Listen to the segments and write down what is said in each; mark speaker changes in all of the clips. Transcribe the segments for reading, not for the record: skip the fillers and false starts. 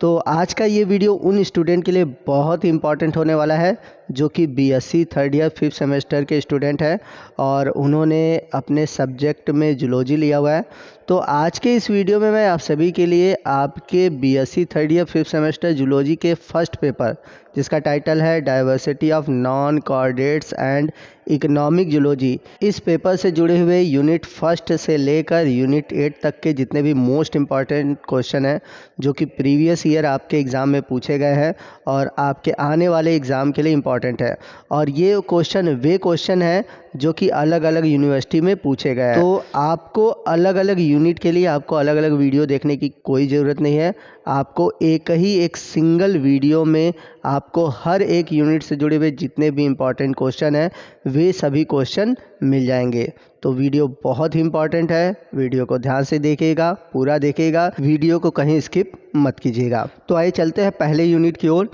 Speaker 1: तो आज का ये वीडियो उन स्टूडेंट के लिए बहुत ही इम्पॉर्टेंट होने वाला है जो कि BSc third year 5th semester के स्टूडेंट हैं और उन्होंने अपने सब्जेक्ट में जूलॉजी लिया हुआ है। तो आज के इस वीडियो में मैं आप सभी के लिए आपके BSc third year 5th semester zoology के फर्स्ट पेपर, जिसका टाइटल है diversity of non chordates and economic zoology, इस पेपर से जुड़े हुए यूनिट फर्स्ट से लेकर यूनिट 8 तक के जितने भी मोस्ट इम्पॉर्टेंट क्वेश्चन हैं जो कि प्रीवियस ईयर आपके एग्ज़ाम में पूछे गए हैं और आपके आने वाले एग्ज़ाम के लिए इम्पॉर्टेंट है। और ये वे क्वेश्चन हैं जो कि अलग अलग यूनिवर्सिटी में पूछे गए हैं। तो आपको अलग अलग यूनिट के लिए आपको अलग अलग वीडियो देखने की कोई ज़रूरत नहीं है। आपको एक सिंगल वीडियो में आपको हर एक यूनिट से जुड़े हुए जितने भी इम्पॉर्टेंट क्वेश्चन हैं वे सभी क्वेश्चन मिल जाएंगे। तो वीडियो बहुत ही इम्पॉर्टेंट है, वीडियो को ध्यान से देखिएगा, पूरा देखिएगा, वीडियो को कहीं स्किप मत कीजिएगा। तो आइए चलते हैं पहले यूनिट की ओर।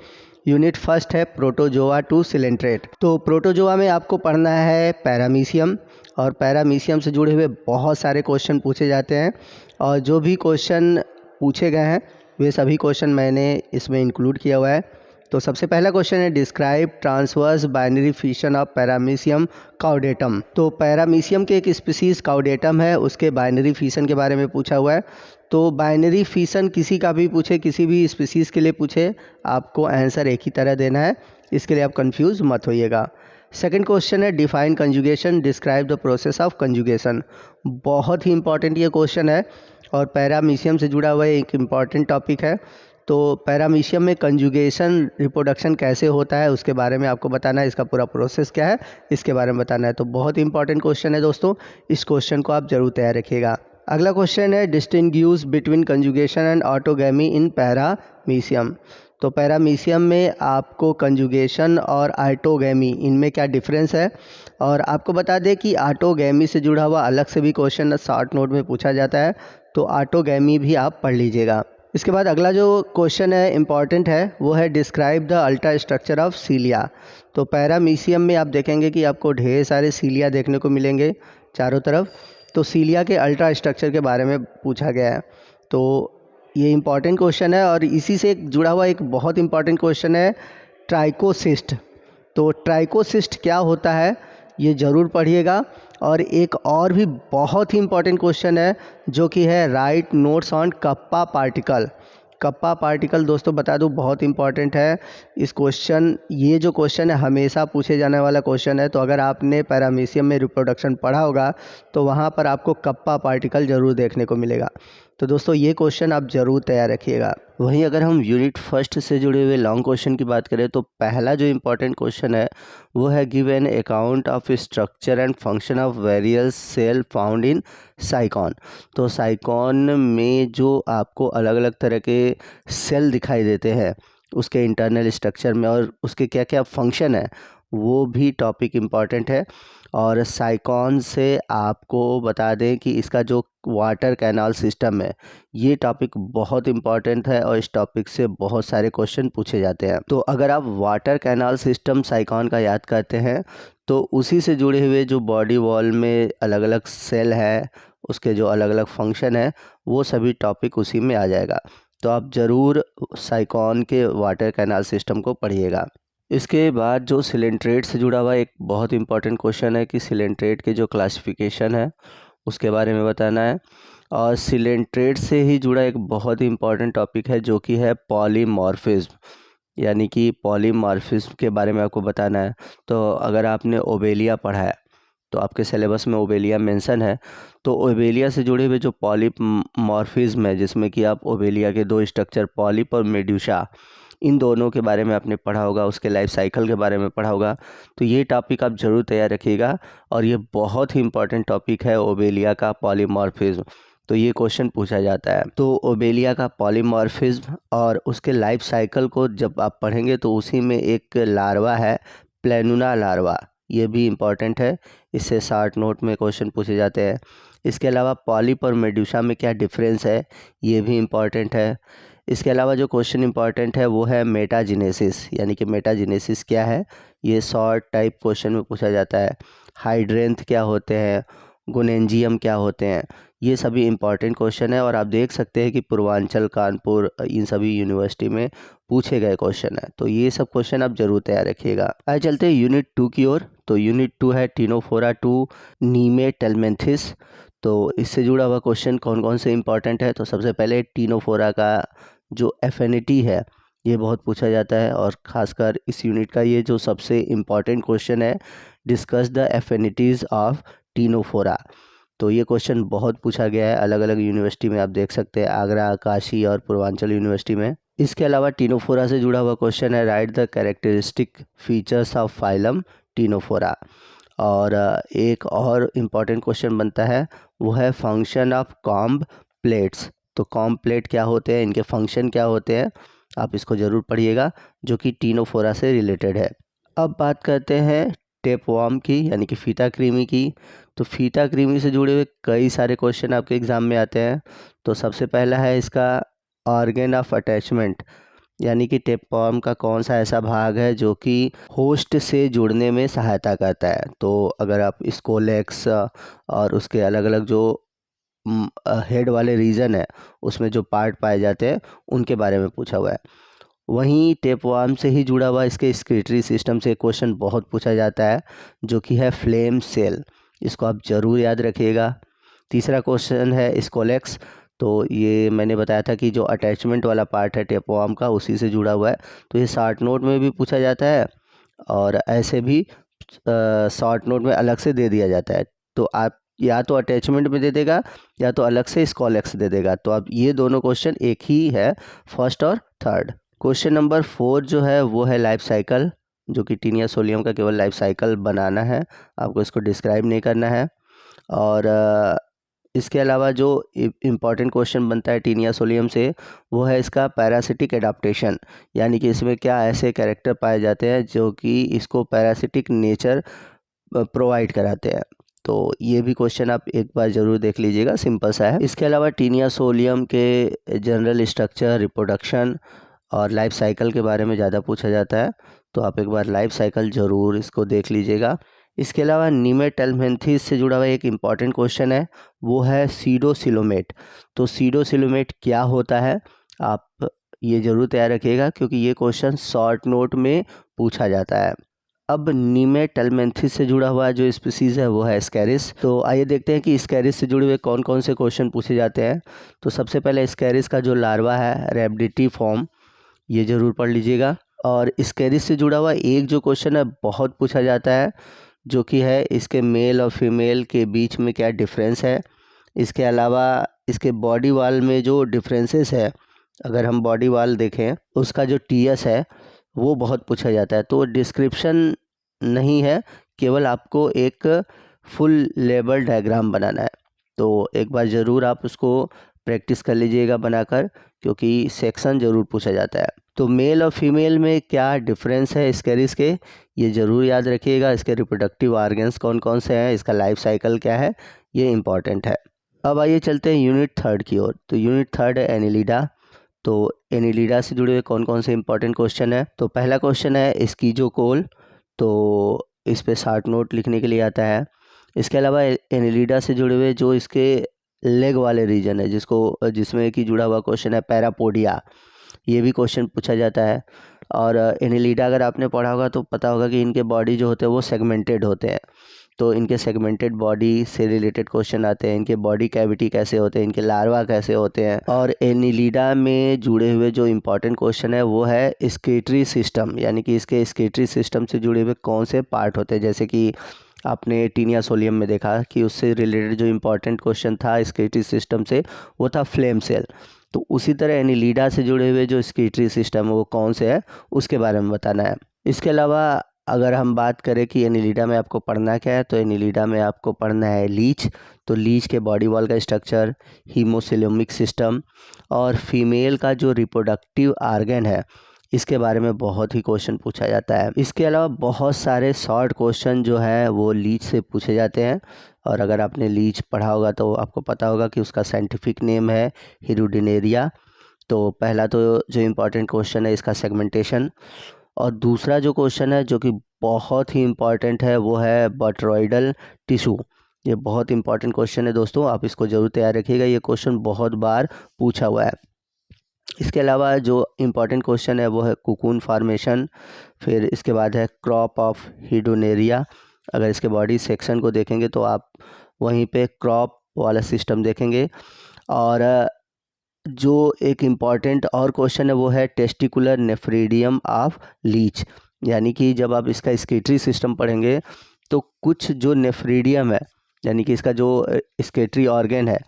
Speaker 1: यूनिट फर्स्ट है प्रोटोजोआ टू सिलेंट्रेट। तो प्रोटोजोआ में आपको पढ़ना है पैरामीशियम, और पैरामीशियम से जुड़े हुए बहुत सारे क्वेश्चन पूछे जाते हैं और जो भी क्वेश्चन पूछे गए हैं वे सभी क्वेश्चन मैंने इसमें इंक्लूड किया हुआ है। तो सबसे पहला क्वेश्चन है describe transverse binary fission of paramecium caudatum. तो पैरामीशियम के एक स्पीसीज काउडेटम है, उसके बाइनरी फिशन के बारे में पूछा हुआ है। तो बाइनरी फिशन किसी का भी पूछे, किसी भी स्पीसीज के लिए पूछे, आपको आंसर एक ही तरह देना है, इसके लिए आप कंफ्यूज मत होइएगा। सेकंड क्वेश्चन है define conjugation, describe the process of conjugation. बहुत ही इंपॉर्टेंट ये क्वेश्चन है और पैरामीशियम से जुड़ा हुआ एक इम्पॉर्टेंट टॉपिक है। तो पैरामीशियम में कंजुगेशन रिप्रोडक्शन कैसे होता है उसके बारे में आपको बताना है, इसका पूरा प्रोसेस क्या है इसके बारे में बताना है। तो बहुत ही इंपॉर्टेंट क्वेश्चन है दोस्तों, इस क्वेश्चन को आप जरूर तैयार रखिएगा। अगला क्वेश्चन है distinguish between conjugation and autogamy in paramecium. तो पैरामीशियम में आपको कंजुगेशन और ऑटोगैमी इनमें क्या डिफरेंस है, और आपको बता दें कि ऑटोगैमी से जुड़ा हुआ अलग से भी क्वेश्चन शॉर्ट नोट में पूछा जाता है, तो ऑटोगैमी भी आप पढ़ लीजिएगा। इसके बाद अगला जो क्वेश्चन है इम्पॉर्टेंट है वो है describe the ultra structure of सीलिया। तो पैरामीशियम में आप देखेंगे कि आपको ढेर सारे सीलिया देखने को मिलेंगे चारों तरफ। तो सीलिया के अल्ट्रा स्ट्रक्चर के बारे में पूछा गया है, तो ये इम्पॉर्टेंट क्वेश्चन है। और इसी से जुड़ा हुआ एक बहुत इम्पॉर्टेंट क्वेश्चन है ट्राइकोसिस्ट। तो ट्राइकोसिस्ट क्या होता है ये ज़रूर पढ़िएगा। और एक और भी बहुत ही इम्पॉर्टेंट क्वेश्चन है जो कि है right notes on kappa particle. Kappa particle दोस्तों बता दूं बहुत इंपॉर्टेंट है ये जो क्वेश्चन है हमेशा पूछे जाने वाला क्वेश्चन है। तो अगर आपने पैरामीशियम में रिप्रोडक्शन पढ़ा होगा तो वहाँ पर आपको कप्पा पार्टिकल ज़रूर देखने को मिलेगा। तो दोस्तों ये क्वेश्चन आप ज़रूर तैयार रखिएगा। वहीं अगर हम यूनिट फर्स्ट से जुड़े हुए लॉन्ग क्वेश्चन की बात करें तो पहला जो इम्पोर्टेंट क्वेश्चन है वो है give an account of structure and function of various cell found in sycon. तो साइकॉन में जो आपको अलग अलग तरह के सेल दिखाई देते हैं उसके इंटरनल स्ट्रक्चर में और उसके क्या क्या फंक्शन है वो भी टॉपिक इम्पॉर्टेंट है। और साइकॉन से आपको बता दें कि इसका जो वाटर कैनाल सिस्टम है ये टॉपिक बहुत इम्पॉर्टेंट है और इस टॉपिक से बहुत सारे क्वेश्चन पूछे जाते हैं। तो अगर आप वाटर कैनाल सिस्टम साइकॉन का याद करते हैं तो उसी से जुड़े हुए जो बॉडी वॉल में अलग अलग सेल है उसके जो अलग अलग फंक्शन है वो सभी टॉपिक उसी में आ जाएगा। तो आप ज़रूर साइकॉन के वाटर कैनाल सिस्टम को पढ़िएगा। इसके बाद जो सिलेंट्रेट से जुड़ा हुआ एक बहुत इंपॉर्टेंट क्वेश्चन है कि सिलेंट्रेट के जो क्लासिफिकेशन है उसके बारे में बताना है। और सिलेंट्रेट से ही जुड़ा एक बहुत ही इंपॉर्टेंट टॉपिक है जो कि है पॉलीमॉर्फिज्म, यानी कि पॉलीमॉर्फिज्म के बारे में आपको बताना है। तो अगर आपने ओबेलिया पढ़ा है तो आपके सिलेबस में ओबेलिया मेंशन है। तो ओबेलिया से जुड़े हुए जो पॉलीमॉर्फिज्म है जिसमें कि आप ओबेलिया के दो स्ट्रक्चर पॉलिप और मेड्यूसा इन दोनों के बारे में आपने पढ़ा होगा, उसके लाइफ साइकिल के बारे में पढ़ा होगा। तो ये टॉपिक आप ज़रूर तैयार रखिएगा और ये बहुत ही इंपॉर्टेंट टॉपिक है ओबेलिया का पॉलीमॉर्फिज्म। तो ये क्वेश्चन पूछा जाता है। तो ओबेलिया का पॉलीमॉर्फिज्म और उसके लाइफ साइकिल को जब आप पढ़ेंगे तो उसी में एक लार्वा है प्लेनुला लार्वा, ये भी इम्पॉर्टेंट है, इससे शॉर्ट नोट में क्वेश्चन पूछे जाते हैं। इसके अलावा पॉलिप और मेड्यूसा में क्या डिफरेंस है ये भी इम्पॉर्टेंट है। इसके अलावा जो क्वेश्चन इंपॉर्टेंट है वो है मेटाजेनेसिस, यानी कि मेटाजेनेसिस क्या है ये शॉर्ट टाइप क्वेश्चन में पूछा जाता है। हाइड्रेंथ क्या होते हैं, गोनेंजियम क्या होते हैं, ये सभी इम्पॉर्टेंट क्वेश्चन है और आप देख सकते हैं कि पूर्वांचल, कानपुर, इन सभी यूनिवर्सिटी में पूछे गए क्वेश्चन है। तो ये सब क्वेश्चन आप जरूर तैयार रखिएगा। आइए चलते हैं यूनिट 2 की ओर। तो यूनिट 2 है टीनोफोरा टू नीमेटेल्मेंथिस। तो इससे जुड़ा हुआ क्वेश्चन कौन कौन से इंपॉर्टेंट है। तो सबसे पहले टीनोफोरा का जो एफिनिटी है ये बहुत पूछा जाता है और ख़ासकर इस यूनिट का ये जो सबसे इम्पॉर्टेंट क्वेश्चन है, discuss the affinities of Ctenophora. तो ये क्वेश्चन बहुत पूछा गया है अलग अलग यूनिवर्सिटी में, आप देख सकते हैं आगरा, काशी और पूर्वांचल यूनिवर्सिटी में। इसके अलावा टीनोफोरा से जुड़ा हुआ क्वेश्चन है, right the characteristic features of phylum Ctenophora. और एक और इम्पॉर्टेंट क्वेश्चन बनता है वो है फंक्शन ऑफ कॉम्ब प्लेट्स। तो कॉम्ब प्लेट क्या होते हैं, इनके फंक्शन क्या होते हैं, आप इसको ज़रूर पढ़िएगा, जो कि टीनोफोरा से रिलेटेड है। अब बात करते हैं टेपवर्म की, यानी कि फीता कृमि की। तो फीता कृमि से जुड़े हुए कई सारे क्वेश्चन आपके एग्ज़ाम में आते हैं। तो सबसे पहला है इसका ऑर्गन ऑफ अटैचमेंट, यानी कि टेपवर्म का कौन सा ऐसा भाग है जो कि होस्ट से जुड़ने में सहायता करता है। तो अगर आप स्कोलेक्स और उसके अलग अलग जो हेड वाले रीजन है उसमें जो पार्ट पाए जाते हैं उनके बारे में पूछा हुआ है। वहीं टेपवर्म से ही जुड़ा हुआ इसके स्क्रीटरी सिस्टम से क्वेश्चन बहुत पूछा जाता है, जो कि है फ्लेम सेल। इसको आप ज़रूर याद रखिएगा। तीसरा क्वेश्चन है स्कोलेक्स। तो ये मैंने बताया था कि जो अटैचमेंट वाला पार्ट है टेपवर्म का उसी से जुड़ा हुआ है। तो ये शॉर्ट नोट में भी पूछा जाता है और ऐसे भी शॉर्ट नोट में अलग से दे दिया जाता है। तो आप या तो अटैचमेंट में दे देगा या तो अलग से स्कोलेक्स दे देगा। तो अब ये दोनों क्वेश्चन एक ही है, फर्स्ट और थर्ड। क्वेश्चन नंबर 4 जो है वो है लाइफ साइकिल, जो कि टीनिया सोलियम का केवल लाइफ साइकिल बनाना है, आपको इसको डिस्क्राइब नहीं करना है। और इसके अलावा जो इम्पॉर्टेंट क्वेश्चन बनता है टीनिया सोलियम से वो है इसका पैरासिटिक एडाप्टेशन, यानी कि इसमें क्या ऐसे कैरेक्टर पाए जाते हैं जो कि इसको पैरासिटिक नेचर प्रोवाइड कराते हैं। तो ये भी क्वेश्चन आप एक बार ज़रूर देख लीजिएगा, सिंपल सा है। इसके अलावा टीनिया सोलियम के जनरल स्ट्रक्चर, रिप्रोडक्शन और लाइफ साइकिल के बारे में ज़्यादा पूछा जाता है। तो आप एक बार लाइफ साइकिल ज़रूर इसको देख लीजिएगा। इसके अलावा नीमेटेल्मेंथिस से जुड़ा हुआ एक इम्पॉर्टेंट क्वेश्चन है वो है सीडोसिलोमेट। तो सीडोसिलोमेट क्या होता है, आप ये ज़रूर तैयार रखिएगा क्योंकि ये क्वेश्चन शॉर्ट नोट में पूछा जाता है। अब नीमेटेल्मेंथिस से जुड़ा हुआ जो स्पीसीज़ है वो है स्कैरिस। तो आइए देखते हैं कि स्कैरिस से जुड़े हुए कौन कौन से क्वेश्चन पूछे जाते हैं। तो सबसे पहले स्कैरिस का जो लार्वा है रैबिडिटी फॉर्म, ये ज़रूर पढ़ लीजिएगा। और स्कैरिस से जुड़ा हुआ एक जो क्वेश्चन है बहुत पूछा जाता है, जो कि है इसके मेल और फीमेल के बीच में क्या डिफरेंस है। इसके अलावा इसके बॉडी वाल में जो डिफरेंसेस है, अगर हम बॉडी वाल देखें उसका जो टीएस है वो बहुत पूछा जाता है। तो डिस्क्रिप्शन नहीं है, केवल आपको एक फुल लेबल डायग्राम बनाना है। तो एक बार ज़रूर आप उसको प्रैक्टिस कर लीजिएगा बनाकर, क्योंकि सेक्शन ज़रूर पूछा जाता है। तो मेल और फीमेल में क्या डिफरेंस है स्कैरिस के, ये ज़रूर याद रखिएगा। इसके रिप्रोडक्टिव ऑर्गन्स कौन कौन से हैं, इसका लाइफ साइकिल क्या है, ये इम्पॉर्टेंट है। अब आइए चलते हैं यूनिट 3 की ओर। तो यूनिट 3 है एनिलिडा। तो एनिलिडा से जुड़े हुए कौन कौन से इंपॉर्टेंट क्वेश्चन है। तो पहला क्वेश्चन है स्कीजोकोल। तो इस पे शॉर्ट नोट लिखने के लिए आता है। इसके अलावा एनिलिडा से जुड़े हुए जो इसके लेग वाले रीजन है जिसमें कि जुड़ा हुआ क्वेश्चन है पैरापोडिया, ये भी क्वेश्चन पूछा जाता है। और एनिलिडा अगर आपने पढ़ा होगा तो पता होगा कि इनके बॉडी जो होते हैं वो सेगमेंटेड होते हैं। तो इनके सेगमेंटेड बॉडी से रिलेटेड क्वेश्चन आते हैं, इनके बॉडी कैविटी कैसे होते हैं, इनके लार्वा कैसे होते हैं। और एनिलिडा में जुड़े हुए जो इम्पॉर्टेंट क्वेश्चन है वो है स्केटरी सिस्टम, यानी कि इसके स्केटरी सिस्टम से जुड़े हुए कौन से पार्ट होते हैं। जैसे कि आपने टीनिया सोलियम में देखा कि उससे रिलेटेड जो इम्पॉर्टेंट क्वेश्चन था स्केटरी सिस्टम से वो था फ्लेम सेल। तो उसी तरह एनिलिडा से जुड़े हुए जो स्केटरी सिस्टम है वो कौन से है उसके बारे में बताना है। इसके अलावा अगर हम बात करें कि एनिलिडा में आपको पढ़ना क्या है, तो एनिलिडा में आपको पढ़ना है लीच। तो लीच के बॉडी वॉल का स्ट्रक्चर, हीमोसिलोमिक सिस्टम और फीमेल का जो रिप्रोडक्टिव आर्गन है इसके बारे में बहुत ही क्वेश्चन पूछा जाता है। इसके अलावा बहुत सारे शॉर्ट क्वेश्चन जो है वो लीच से पूछे जाते हैं। और अगर आपने लीच पढ़ा होगा तो आपको पता होगा कि उसका साइंटिफिक नेम है हिरुडिनेरिया। तो पहला तो जो इम्पोर्टेंट क्वेश्चन है इसका सेगमेंटेशन, और दूसरा जो क्वेश्चन है जो कि बहुत ही इम्पॉर्टेंट है वो है बटरॉइडल टिश्यू, ये बहुत इंपॉर्टेंट क्वेश्चन है दोस्तों, आप इसको ज़रूर तैयार रखिएगा, ये क्वेश्चन बहुत बार पूछा हुआ है। इसके अलावा जो इम्पॉर्टेंट क्वेश्चन है वो है कुकून फॉर्मेशन, फिर इसके बाद है क्रॉप ऑफ हिडोनेरिया। अगर इसके बॉडी सेक्शन को देखेंगे तो आप वहीं पे क्रॉप वाला सिस्टम देखेंगे। और जो एक इम्पॉर्टेंट और क्वेश्चन है वो है टेस्टिकुलर नेफ्रीडियम ऑफ लीच, यानी कि जब आप इसका स्केटरी सिस्टम पढ़ेंगे तो कुछ जो नेफ्रीडियम है, यानी कि इसका जो स्केटरी ऑर्गन है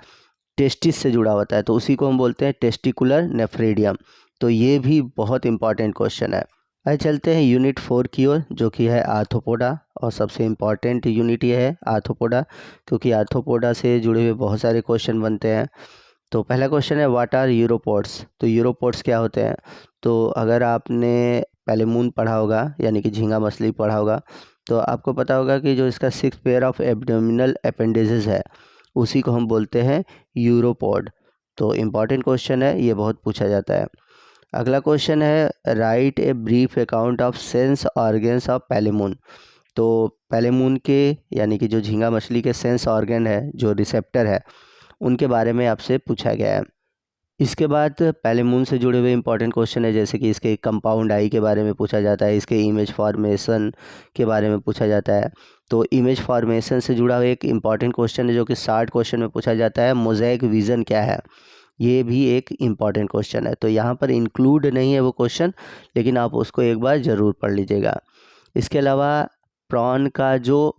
Speaker 1: टेस्टिस से जुड़ा होता है, तो उसी को हम बोलते हैं टेस्टिकुलर नेफ्रीडियम। तो ये भी बहुत इंपॉर्टेंट क्वेश्चन है। आइए चलते हैं यूनिट 4 की ओर, जो कि है आर्थ्रोपोडा, और सबसे इम्पॉर्टेंट यूनिट ये है आर्थ्रोपोडा, क्योंकि आर्थ्रोपोडा से जुड़े हुए बहुत सारे क्वेश्चन बनते हैं। तो पहला क्वेश्चन है व्हाट आर यूरोपोड्स। तो यूरोपोड्स क्या होते हैं? तो अगर आपने पैलेमून पढ़ा होगा, यानी कि झींगा मछली पढ़ा होगा, तो आपको पता होगा कि जो इसका 6 पेयर ऑफ एब्डोमिनल अपेंडेजेस है उसी को हम बोलते हैं यूरोपोड। तो इम्पॉर्टेंट क्वेश्चन है, ये बहुत पूछा जाता है। अगला क्वेश्चन है write a brief account of sense organs of palaemon. तो पैलेमून के, यानी कि जो झींगा मछली के सेंस ऑर्गन है, जो रिसेप्टर है, उनके बारे में आपसे पूछा गया है। इसके बाद पैलेमून से जुड़े हुए इंपॉर्टेंट क्वेश्चन है, जैसे कि इसके कंपाउंड आई के बारे में पूछा जाता है, इसके इमेज फॉर्मेशन के बारे में पूछा जाता है। तो इमेज फॉर्मेशन से जुड़ा हुआ एक इम्पॉर्टेंट क्वेश्चन है जो कि 60 क्वेश्चन में पूछा जाता है, मोज़ेक विज़न क्या है। ये भी एक इम्पॉर्टेंट क्वेश्चन है, तो यहाँ पर इंक्लूड नहीं है वो क्वेश्चन, लेकिन आप उसको एक बार ज़रूर पढ़ लीजिएगा। इसके अलावा प्रॉन का जो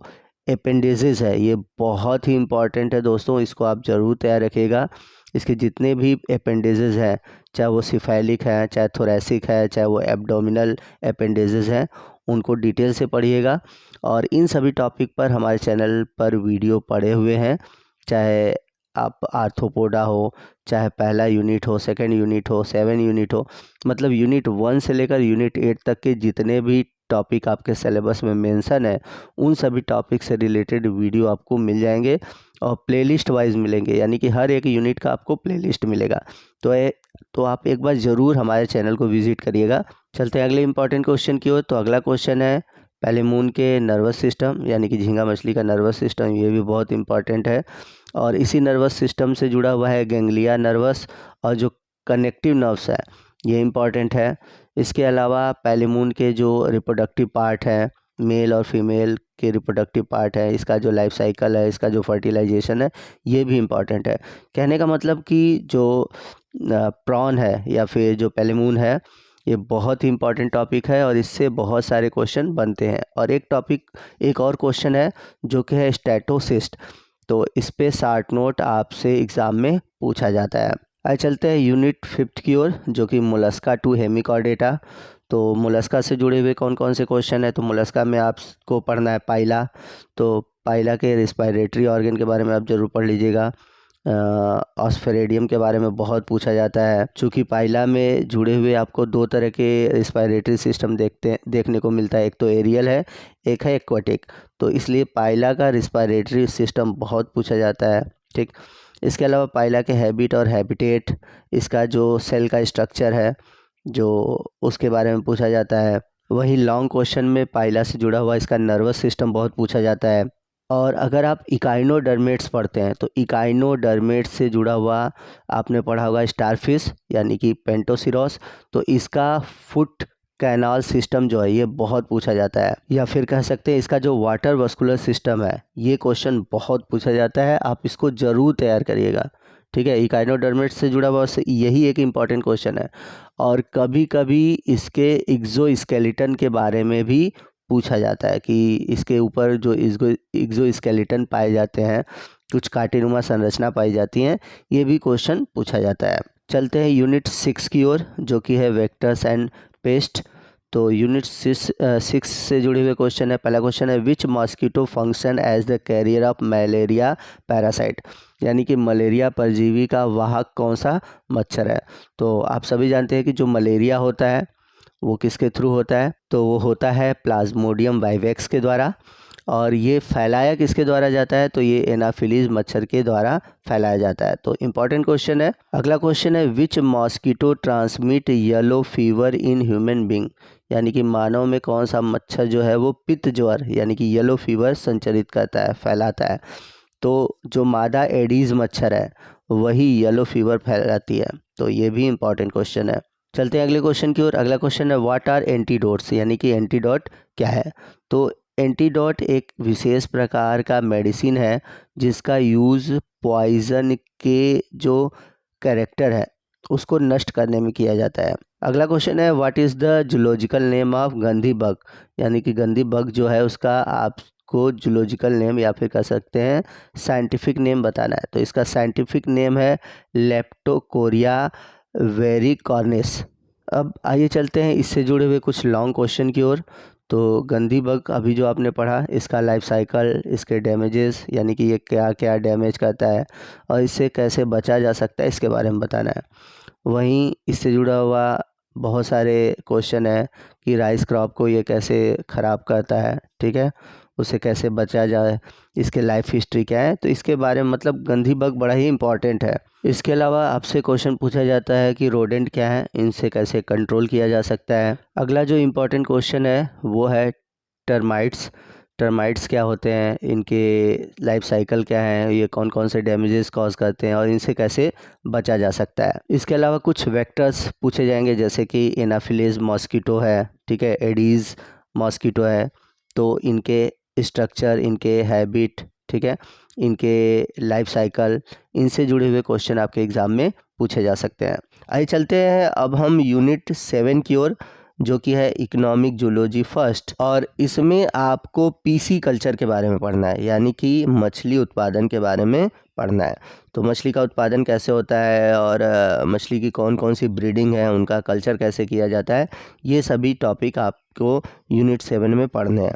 Speaker 1: अपेंडिसेस है ये बहुत ही इम्पॉर्टेंट है दोस्तों, इसको आप ज़रूर तैयार रखिएगा। इसके जितने भी अपेंडिसेस हैं, चाहे वो सिफेलिक है, चाहे थोरेसिक है, चाहे वो एब्डोमिनल अपेंडिसेस हैं, उनको डिटेल से पढ़िएगा। और इन सभी टॉपिक पर हमारे चैनल पर वीडियो पड़े हुए हैं, चाहे आप आर्थ्रोपोडा हो, चाहे पहला यूनिट हो, सेकंड यूनिट हो, 7 यूनिट हो, मतलब यूनिट 1 से लेकर यूनिट 8 तक के जितने भी टॉपिक आपके सिलेबस में मेंशन है, उन सभी टॉपिक से रिलेटेड वीडियो आपको मिल जाएंगे और प्लेलिस्ट वाइज मिलेंगे, यानी कि हर एक यूनिट का आपको प्लेलिस्ट मिलेगा। तो आप एक बार ज़रूर हमारे चैनल को विजिट करिएगा। चलते हैं अगले इंपॉर्टेंट क्वेश्चन की ओर। तो अगला क्वेश्चन है पैलेमून के नर्वस सिस्टम, यानी कि झींगा मछली का नर्वस सिस्टम, ये भी बहुत इंपॉर्टेंट है। और इसी नर्वस सिस्टम से जुड़ा हुआ है गैंग्लिया नर्वस, और जो कनेक्टिव नर्व्स है ये इम्पॉर्टेंट है। इसके अलावा पैलेमून के जो रिप्रोडक्टिव पार्ट है, मेल और फीमेल के रिप्रोडक्टिव पार्ट है, इसका जो लाइफ साइकिल है, इसका जो फर्टिलाइजेशन है, ये भी इम्पॉर्टेंट है। कहने का मतलब कि जो प्रॉन है या फिर जो पैलेमून है, ये बहुत ही इंपॉर्टेंट टॉपिक है और इससे बहुत सारे क्वेश्चन बनते हैं। और एक और क्वेश्चन है जो कि है स्टैटोसिस्ट, तो इस पे 60 नोट आपसे एग्ज़ाम में पूछा जाता है। आइए चलते हैं यूनिट 5 की ओर, जो कि मोलस्का टू हेमिकॉर्डेटा। तो मोलस्का से जुड़े हुए कौन कौन से क्वेश्चन है? तो मोलस्का में आपको पढ़ना है पाइला, तो पाइला के रिस्पायरेटरी ऑर्गन के बारे में आप ज़रूर पढ़ लीजिएगा। ऑस्फेरेडियम के बारे में बहुत पूछा जाता है, चूँकि पाइला में जुड़े हुए आपको 2 तरह के रिस्पायरेटरी सिस्टम देखने को मिलता है, एक तो एरियल है, एक है एक्वाटिक। तो इसलिए पाइला का रिस्पायरेटरी सिस्टम बहुत पूछा जाता है, ठीक। इसके अलावा पाइला के हैबिट और हैबिटेट, इसका जो सेल का स्ट्रक्चर है जो उसके बारे में पूछा जाता है। वहीं लॉन्ग क्वेश्चन में पाइला से जुड़ा हुआ इसका नर्वस सिस्टम बहुत पूछा जाता है। और अगर आप इकाइनोडर्मेट्स पढ़ते हैं तो इकाइनोडर्मेट्स से जुड़ा हुआ आपने पढ़ा होगा स्टारफिश, यानी कि पेंटोसिरोस, तो इसका फुट कैनाल सिस्टम जो है ये बहुत पूछा जाता है। या फिर कह सकते हैं इसका जो वाटर वस्कुलर सिस्टम है, ये क्वेश्चन बहुत पूछा जाता है, आप इसको ज़रूर तैयार करिएगा, ठीक है। इकाइनोडर्मेट्स से जुड़ा हुआ यही एक इम्पॉर्टेंट क्वेश्चन है। और कभी कभी इसके एक्सोस्केलेटन के बारे में भी पूछा जाता है कि इसके ऊपर जो एक्सोस्केलेटन पाए जाते हैं, कुछ कांटेनुमा संरचना पाई जाती हैं, ये भी क्वेश्चन पूछा जाता है। चलते हैं यूनिट 6 की ओर, जो कि है वेक्टर्स एंड पेस्ट। तो यूनिट 6 से जुड़े हुए क्वेश्चन है। पहला क्वेश्चन है which mosquito function as the carrier of malaria parasite, यानी कि मलेरिया परजीवी का वाहक कौन सा मच्छर है। तो आप सभी जानते हैं कि जो मलेरिया होता है वो किसके थ्रू होता है? तो वो होता है प्लाज्मोडियम वाइवेक्स के द्वारा। और ये फैलाया किसके द्वारा जाता है? तो ये एनाफिलीज मच्छर के द्वारा फैलाया जाता है। तो इम्पॉर्टेंट क्वेश्चन है। अगला क्वेश्चन है which mosquito transmit yellow fever in human being, यानी कि मानव में कौन सा मच्छर जो है वो पित्त ज्वर यानी कि येलो फीवर संचरित करता है, फैलाता है। तो जो मादा एडीज़ मच्छर है वही येलो फीवर फैलाती है। तो ये भी इम्पॉर्टेंट क्वेश्चन है। चलते हैं अगले क्वेश्चन की ओर। अगला क्वेश्चन है व्हाट आर एंटीडोट्स, यानी कि एंटीडोट क्या है। तो एंटीडोट एक विशेष प्रकार का मेडिसिन है जिसका यूज़ पॉइजन के जो कैरेक्टर है उसको नष्ट करने में किया जाता है। अगला क्वेश्चन है what is the zoological name of गंधी बग, यानी कि गंधी बग जो है उसका आपको जूलॉजिकल नेम या फिर कह सकते हैं साइंटिफिक नेम बताना है। तो इसका साइंटिफिक नेम है लेप्टोकोरिया वेरिकॉर्निस। अब आइए चलते हैं इससे जुड़े हुए कुछ लॉन्ग क्वेश्चन की ओर। तो गंधी बग अभी जो आपने पढ़ा, इसका लाइफ साइकिल, इसके डैमेजेस यानी कि ये क्या क्या डैमेज करता है और इससे कैसे बचा जा सकता है इसके बारे में बताना है। वहीं इससे जुड़ा हुआ बहुत सारे क्वेश्चन है कि राइस क्रॉप को ये कैसे ख़राब करता है, ठीक है, उसे कैसे बचा जाए, इसके लाइफ हिस्ट्री क्या है। तो इसके बारे में मतलब गंधी बग बड़ा ही इम्पॉर्टेंट है। इसके अलावा आपसे क्वेश्चन पूछा जाता है कि रोडेंट क्या है, इनसे कैसे कंट्रोल किया जा सकता है। अगला जो इम्पोर्टेंट क्वेश्चन है वो है टर्माइट्स। टर्माइट्स क्या होते हैं, इनके लाइफ साइकिल क्या है, ये कौन कौन से डैमेजेस कॉज करते हैं और इनसे कैसे बचा जा सकता है। इसके अलावा कुछ वेक्टर्स पूछे जाएंगे जैसे कि एनाफिलीज मॉस्किटो है, ठीक है, एडीज़ मॉस्किटो है। तो इनके स्ट्रक्चर, इनके हैबिट, ठीक है, इनके लाइफ साइकिल, इनसे जुड़े हुए क्वेश्चन आपके एग्ज़ाम में पूछे जा सकते हैं। आइए चलते हैं अब हम यूनिट 7 की ओर, जो कि है इकोनॉमिक जूलॉजी फर्स्ट, और इसमें आपको पीसी कल्चर के बारे में पढ़ना है, यानी कि मछली उत्पादन के बारे में पढ़ना है। तो मछली का उत्पादन कैसे होता है और मछली की कौन कौन सी ब्रीडिंग है, उनका कल्चर कैसे किया जाता है, ये सभी टॉपिक आपको यूनिट 7 में पढ़ने हैं।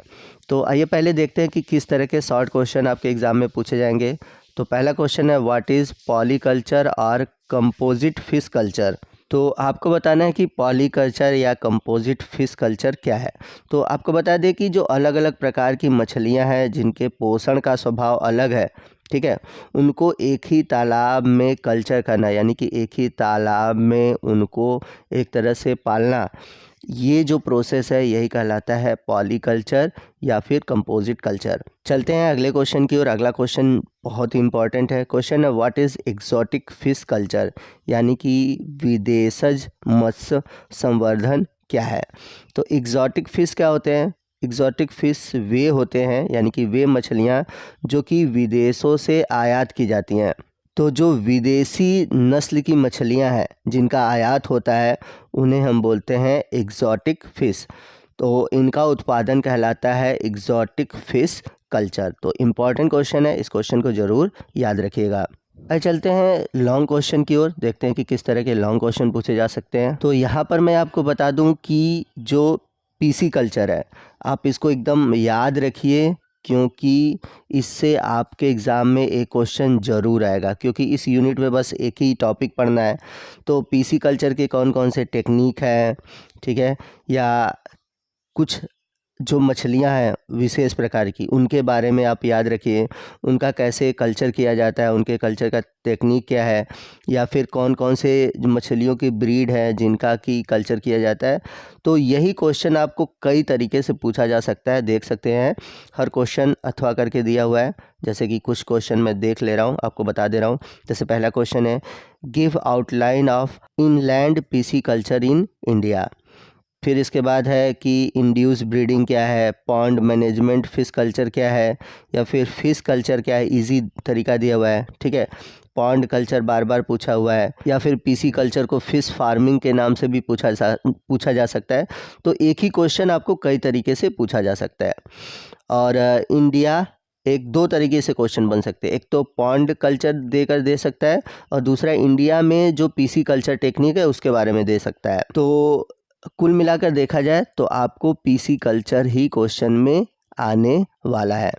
Speaker 1: तो आइए पहले देखते हैं कि किस तरह के शॉर्ट क्वेश्चन आपके एग्ज़ाम में पूछे जाएंगे। तो पहला क्वेश्चन है व्हाट इज़ पॉलीकल्चर और कंपोजिट फिश कल्चर। तो आपको बताना है कि पॉलीकल्चर या कंपोजिट फिश कल्चर क्या है। तो आपको बता दें कि जो अलग अलग प्रकार की मछलियां हैं जिनके पोषण का स्वभाव अलग है, ठीक है, उनको एक ही तालाब में कल्चर करना, यानी कि एक ही तालाब में उनको एक तरह से पालना, ये जो प्रोसेस है यही कहलाता है पॉलीकल्चर या फिर कंपोजिट कल्चर। चलते हैं अगले क्वेश्चन की ओर। अगला क्वेश्चन बहुत ही इंपॉर्टेंट है। क्वेश्चन है what is exotic fish culture, यानी कि विदेशज मत्स्य संवर्धन क्या है। तो एक्सोटिक फिश क्या होते हैं। एक्सोटिक फिश वे होते हैं, यानी कि वे मछलियाँ जो कि विदेशों से आयात की जाती हैं। तो जो विदेशी नस्ल की मछलियां हैं जिनका आयात होता है उन्हें हम बोलते हैं एक्सोटिक फ़िश। तो इनका उत्पादन कहलाता है एक्सोटिक फ़िश कल्चर। तो इम्पॉर्टेंट क्वेश्चन है, इस क्वेश्चन को ज़रूर याद रखिएगा। आइए चलते हैं लॉन्ग क्वेश्चन की ओर, देखते हैं कि किस तरह के लॉन्ग क्वेश्चन पूछे जा सकते हैं। तो यहाँ पर मैं आपको बता दूँ कि जो पीसी कल्चर है आप इसको एकदम याद रखिए, क्योंकि इससे आपके एग्ज़ाम में एक क्वेश्चन ज़रूर आएगा, क्योंकि इस यूनिट में बस एक ही टॉपिक पढ़ना है। तो पीसी कल्चर के कौन कौन से टेक्निक है, ठीक है, या कुछ जो मछलियां हैं विशेष प्रकार की उनके बारे में आप याद रखिए, उनका कैसे कल्चर किया जाता है, उनके कल्चर का टेक्निक क्या है, या फिर कौन कौन से मछलियों की ब्रीड है जिनका की कल्चर किया जाता है। तो यही क्वेश्चन आपको कई तरीके से पूछा जा सकता है, देख सकते हैं हर क्वेश्चन अथवा करके दिया हुआ है। जैसे कि कुछ क्वेश्चन मैं देख ले रहा हूँ, आपको बता दे रहा हूँ। जैसे पहला क्वेश्चन है give outline of inland PC culture in India. फिर इसके बाद है कि इंड्यूस ब्रीडिंग क्या है, पॉन्ड मैनेजमेंट फिश कल्चर क्या है, या फिर फिश कल्चर क्या है, इजी तरीका दिया हुआ है, ठीक है। पॉन्ड कल्चर बार बार पूछा हुआ है, या फिर पीसी कल्चर को फिश फार्मिंग के नाम से भी पूछा जा सकता है। तो एक ही क्वेश्चन आपको कई तरीके से पूछा जा सकता है। और इंडिया एक दो तरीके से क्वेश्चन बन सकते हैं, एक तो पॉन्ड कल्चर देकर दे सकता है और दूसरा इंडिया में जो पीसी कल्चर टेक्निक है उसके बारे में दे सकता है। तो कुल मिलाकर देखा जाए तो आपको पीसी कल्चर ही क्वेश्चन में आने वाला है।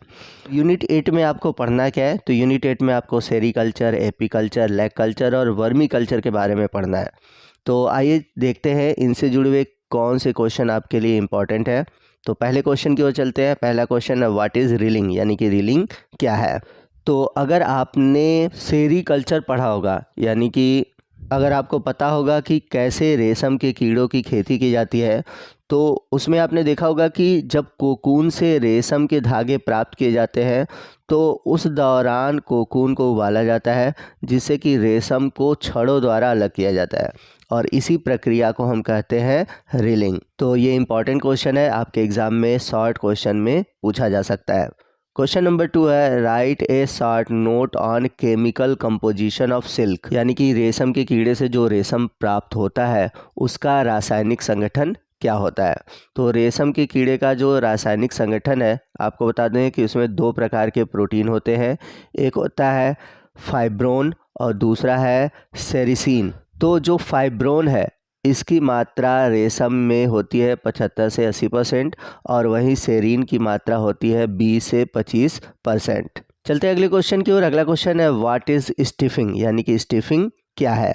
Speaker 1: यूनिट 8 में आपको पढ़ना क्या है। तो यूनिट 8 में आपको सेरीकल्चर, एपीकल्चर, लैक कल्चर और वर्मी कल्चर के बारे में पढ़ना है। तो आइए देखते हैं इनसे जुड़े हुए कौन से क्वेश्चन आपके लिए इम्पोर्टेंट है। तो पहले क्वेश्चन की ओर चलते हैं। पहला क्वेश्चन है व्हाट इज़ रीलिंग, यानी कि रीलिंग क्या है। तो अगर आपने सेरीकल्चर पढ़ा होगा, यानी कि अगर आपको पता होगा कि कैसे रेशम के कीड़ों की खेती की जाती है, तो उसमें आपने देखा होगा कि जब कोकून से रेशम के धागे प्राप्त किए जाते हैं तो उस दौरान कोकून को उबाला जाता है, जिससे कि रेशम को छड़ों द्वारा अलग किया जाता है, और इसी प्रक्रिया को हम कहते हैं रीलिंग। तो ये इंपॉर्टेंट क्वेश्चन है, आपके एग्ज़ाम में शॉर्ट क्वेश्चन में पूछा जा सकता है। क्वेश्चन नंबर 2 है, write A short note on chemical composition of silk, यानी कि रेशम के कीड़े से जो रेशम प्राप्त होता है उसका रासायनिक संगठन क्या होता है। तो रेशम के कीड़े का जो रासायनिक संगठन है, आपको बता दें कि उसमें 2 प्रकार के प्रोटीन होते हैं। एक होता है फाइब्रोन और दूसरा है सेरिसीन। तो जो फाइब्रोन है इसकी मात्रा रेशम में होती है 75 से 80%, और वहीं सेरीन की मात्रा होती है 20 से 25%। चलते हैं अगले क्वेश्चन की ओर। अगला क्वेश्चन है, व्हाट इज़ स्टिफिंग, यानी कि स्टिफिंग क्या है।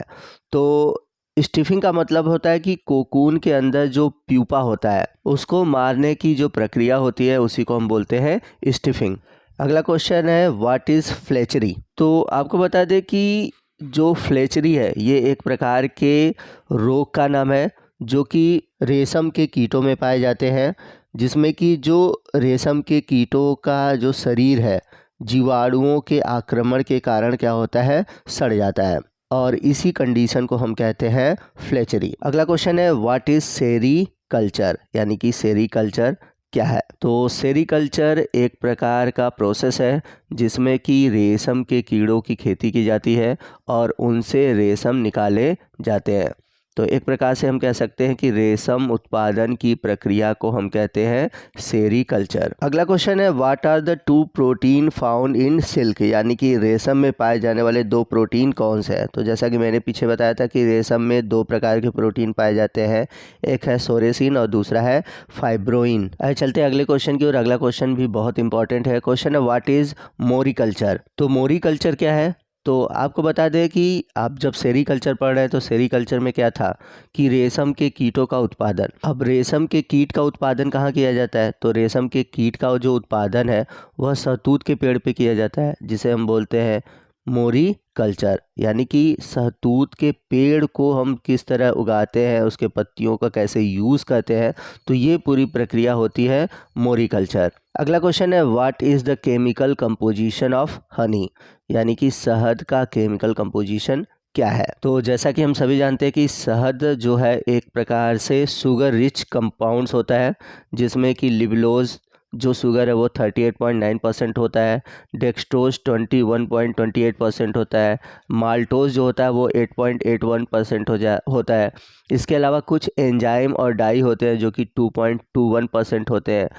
Speaker 1: तो स्टिफिंग का मतलब होता है कि कोकून के अंदर जो प्यूपा होता है उसको मारने की जो प्रक्रिया होती है उसी को हम बोलते हैं स्टिफिंग। अगला क्वेश्चन है, व्हाट इज़ फ्लेचरी। तो आपको बता दें कि जो फ्लेचरी है ये एक प्रकार के रोग का नाम है जो कि रेशम के कीटों में पाए जाते हैं, जिसमें कि जो रेशम के कीटों का जो शरीर है जीवाणुओं के आक्रमण के कारण क्या होता है, सड़ जाता है, और इसी कंडीशन को हम कहते हैं फ्लेचरी। अगला क्वेश्चन है, व्हाट इज़ सेरीकल्चर, यानी कि सेरीकल्चर क्या है। तो सेरीकल्चर एक प्रकार का प्रोसेस है जिसमें कि रेशम के कीड़ों की खेती की जाती है और उनसे रेशम निकाले जाते हैं। तो एक प्रकार से हम कह सकते हैं कि रेशम उत्पादन की प्रक्रिया को हम कहते हैं सेरीकल्चर। अगला क्वेश्चन है, what are the 2 protein found in silk, यानी कि रेशम में पाए जाने वाले 2 प्रोटीन कौन से हैं। तो जैसा कि मैंने पीछे बताया था कि रेशम में 2 प्रकार के प्रोटीन पाए जाते हैं, एक है सोरेसिन और दूसरा है फाइब्रोइन। आइए चलते हैं अगले क्वेश्चन की ओर। अगला क्वेश्चन भी बहुत इंपॉर्टेंट है। क्वेश्चन है, व्हाट इज़ मोरिकल्चर। तो मोरिकल्चर क्या है। तो आपको बता दें कि आप जब सेरीकल्चर पढ़ रहे हैं तो सेरीकल्चर में क्या था कि रेशम के कीटों का उत्पादन। अब रेशम के कीट का उत्पादन कहाँ किया जाता है, तो रेशम के कीट का जो उत्पादन है वह शहतूत के पेड़ पे किया जाता है, जिसे हम बोलते हैं मोरी कल्चर, यानी कि शहतूत के पेड़ को हम किस तरह उगाते हैं, उसके पत्तियों का कैसे यूज़ करते हैं, तो ये पूरी प्रक्रिया होती है मोरी कल्चर। अगला क्वेश्चन है, what is the chemical composition of honey, यानी कि शहद का केमिकल कंपोजिशन क्या है। तो जैसा कि हम सभी जानते हैं कि शहद जो है एक प्रकार से शुगर रिच कंपाउंड्स होता है, जिसमें कि लिबुलोज जो शुगर है वो 38.9% होता है, डेक्सट्रोज 21.28% होता है, माल्टोज जो होता है वो 8.81% होता है। इसके अलावा कुछ एंजाइम और डाई होते हैं जो कि 2.21% होते हैं।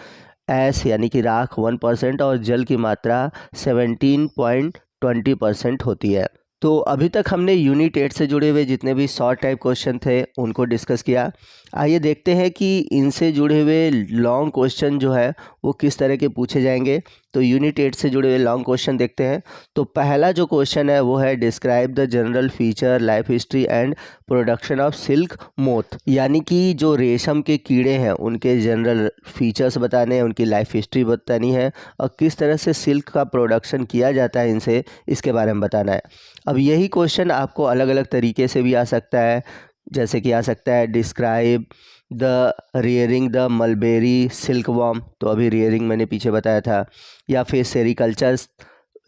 Speaker 1: एस यानी कि राख 1% और जल की मात्रा 17.20% होती है। तो अभी तक हमने यूनिट 8 से जुड़े हुए जितने भी शॉर्ट टाइप क्वेश्चन थे उनको डिस्कस किया। आइए देखते हैं कि इनसे जुड़े हुए लॉन्ग क्वेश्चन जो है वो किस तरह के पूछे जाएंगे। तो यूनिट 8 से जुड़े हुए लॉन्ग क्वेश्चन देखते हैं। तो पहला जो क्वेश्चन है वो है, describe the general feature, life history and production of silk moth, यानी कि जो रेशम के कीड़े हैं उनके जनरल फीचर्स बताने हैं, उनकी लाइफ हिस्ट्री बतानी है और किस तरह से सिल्क का प्रोडक्शन किया जाता है इनसे, इसके बारे में बताना है। अब यही क्वेश्चन आपको अलग अलग तरीके से भी आ सकता है, जैसे कि आ सकता है describe the rearing the mulberry silk worm, तो अभी रियरिंग मैंने पीछे बताया था, या फिर सेरीकल्चर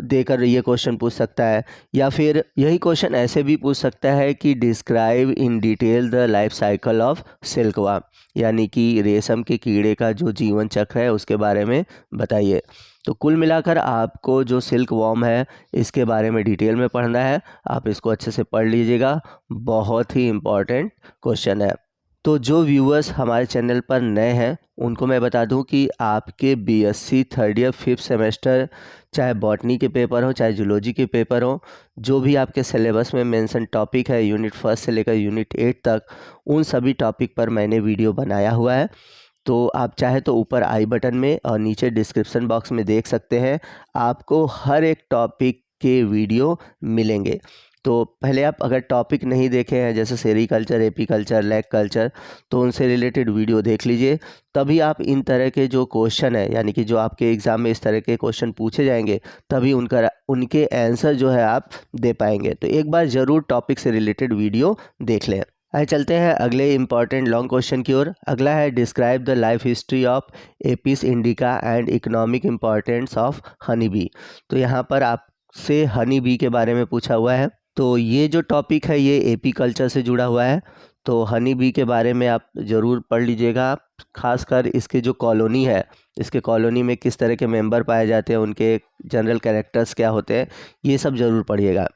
Speaker 1: देकर ये क्वेश्चन पूछ सकता है, या फिर यही क्वेश्चन ऐसे भी पूछ सकता है कि describe in detail the life cycle of silk worm, यानी कि रेशम के कीड़े का जो जीवन चक्र है उसके बारे में बताइए। तो कुल मिलाकर आपको जो सिल्क वॉर्म है इसके बारे में डिटेल में पढ़ना है, आप इसको अच्छे से पढ़ लीजिएगा, बहुत ही इम्पॉर्टेंट क्वेश्चन है। तो जो व्यूअर्स हमारे चैनल पर नए हैं उनको मैं बता दूं कि आपके BSc third year 5th semester, चाहे बॉटनी के पेपर हो चाहे जूलॉजी के पेपर हो, जो भी आपके सिलेबस में मेंशन टॉपिक है यूनिट 1 से लेकर यूनिट 8 तक, उन सभी टॉपिक पर मैंने वीडियो बनाया हुआ है। तो आप चाहे तो ऊपर आई बटन में और नीचे डिस्क्रिप्शन बॉक्स में देख सकते हैं, आपको हर एक टॉपिक के वीडियो मिलेंगे। तो पहले आप अगर टॉपिक नहीं देखे हैं जैसे सेरीकल्चर, एपीकल्चर, लैग कल्चर, तो उनसे रिलेटेड वीडियो देख लीजिए, तभी आप इन तरह के जो क्वेश्चन है, यानी कि जो आपके एग्ज़ाम में इस तरह के क्वेश्चन पूछे जाएंगे, तभी उनके आंसर जो है आप दे पाएंगे। तो एक बार ज़रूर टॉपिक से रिलेटेड वीडियो देख लें। आइए चलते हैं अगले इम्पॉर्टेंट लॉन्ग क्वेश्चन की ओर। अगला है describe the life history of Apis indica and economic importance of honey bee. तो यहाँ पर आपसे हनी बी के बारे में पूछा हुआ है। तो ये जो टॉपिक है ये एपी कल्चर से जुड़ा हुआ है। तो हनी बी के बारे में आप ज़रूर पढ़ लीजिएगा। खासकर इसके जो कॉलोनी है, इसके कॉलोनी में किस तरह के मेंबर पाए जाते हैं, उनके जनरल कैरेक्टर्स क्या होते हैं, ये सब ज़रूर पढ़िएगा।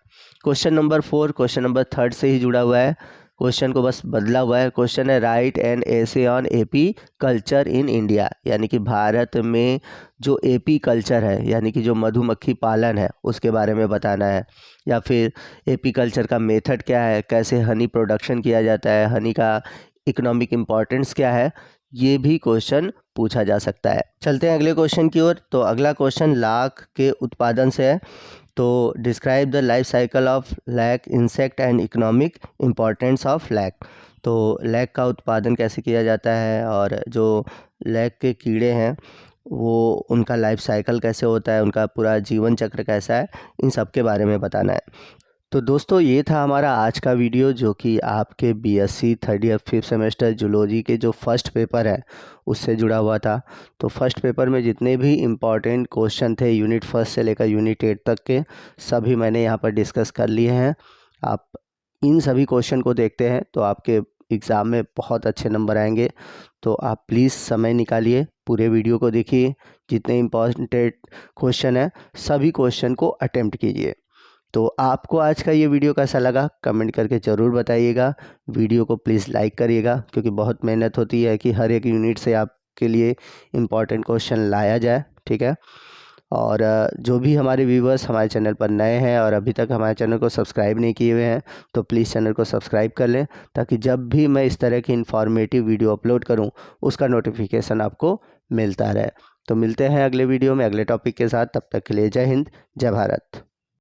Speaker 1: क्वेश्चन नंबर 4 क्वेश्चन नंबर 3 से ही जुड़ा हुआ है। क्वेश्चन को बस बदला हुआ है। क्वेश्चन है right an essay on AP culture in India, यानी कि भारत में जो एपी कल्चर है, यानी कि जो मधुमक्खी पालन है, उसके बारे में बताना है। या फिर एपी कल्चर का मेथड क्या है, कैसे हनी प्रोडक्शन किया जाता है, हनी का इकोनॉमिक इम्पॉर्टेंस क्या है, ये भी क्वेश्चन पूछा जा सकता है। चलते हैं अगले क्वेश्चन की ओर। तो अगला क्वेश्चन लाख के उत्पादन से है। तो describe the life cycle of lac insect and economic importance of lac. तो लैक का उत्पादन कैसे किया जाता है और जो लैक के कीड़े हैं वो उनका लाइफ साइकिल कैसे होता है, उनका पूरा जीवन चक्र कैसा है, इन सब के बारे में बताना है। तो दोस्तों ये था हमारा आज का वीडियो, जो कि आपके BSc third year 5th semester zoology के जो फर्स्ट पेपर है उससे जुड़ा हुआ था। तो फर्स्ट पेपर में जितने भी इम्पॉर्टेंट क्वेश्चन थे यूनिट 1 से लेकर यूनिट 8 तक के, सभी मैंने यहाँ पर डिस्कस कर लिए हैं। आप इन सभी क्वेश्चन को देखते हैं तो आपके एग्ज़ाम में बहुत अच्छे नंबर आएंगे। तो आप प्लीज़ समय निकालिए, पूरे वीडियो को देखिए, जितने इम्पॉर्टेंट क्वेश्चन हैं सभी क्वेश्चन को अटेम्प्ट कीजिए। तो आपको आज का ये वीडियो कैसा लगा कमेंट करके ज़रूर बताइएगा। वीडियो को प्लीज़ लाइक करिएगा, क्योंकि बहुत मेहनत होती है कि हर एक यूनिट से आपके लिए इम्पॉर्टेंट क्वेश्चन लाया जाए, ठीक है। और जो भी हमारे व्यूवर्स हमारे चैनल पर नए हैं और अभी तक हमारे चैनल को सब्सक्राइब नहीं किए हुए हैं, तो प्लीज़ चैनल को सब्सक्राइब कर लें, ताकि जब भी मैं इस तरह की इन्फॉर्मेटिव वीडियो अपलोड करूं उसका नोटिफिकेशन आपको मिलता रहे। तो मिलते हैं अगले वीडियो में अगले टॉपिक के साथ। तब तक के लिए जय हिंद, जय भारत।